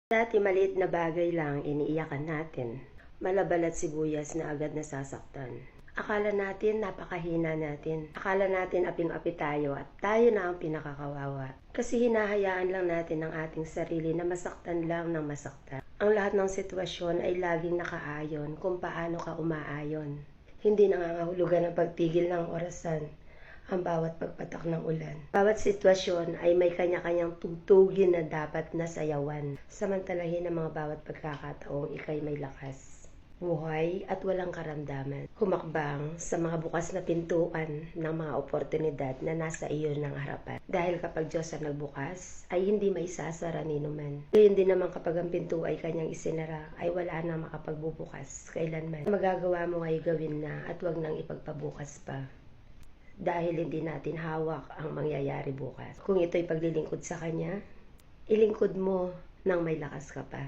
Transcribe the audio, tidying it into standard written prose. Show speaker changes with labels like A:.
A: Dati maliit na bagay lang iniiyakan natin. Malabal at sibuyas na agad nasasaktan. Akala natin napakahina natin. Akala natin aping-api tayo at tayo na ang pinakakawawa. Kasi hinahayaan lang natin ang ating sarili na masaktan lang ng masaktan. Ang lahat ng sitwasyon ay laging nakaayon kung paano ka umaayon. Hindi nangangahulugan ang pagtigil ng orasan ang bawat pagpatak ng ulan. Bawat sitwasyon ay may kanya-kanyang tugtugin na dapat nasayawan. Samantalahin ang mga bawat pagkakataong ikay may lakas, buhay at walang karamdaman. Humakbang sa mga bukas na pintuan ng mga oportunidad na nasa iyo ng harapan. Dahil kapag Diyos ang nagbukas, ay hindi maisasara ni numan. Gayon din naman kapag ang pinto ay kanyang isinara, ay wala na makapagbubukas kailanman. Magagawa mo ay gawin na at wag nang ipagpabukas pa. Dahil hindi natin hawak ang mangyayari bukas. Kung ito'y paglilingkod sa Kanya, ilingkod mo nang may lakas ka pa.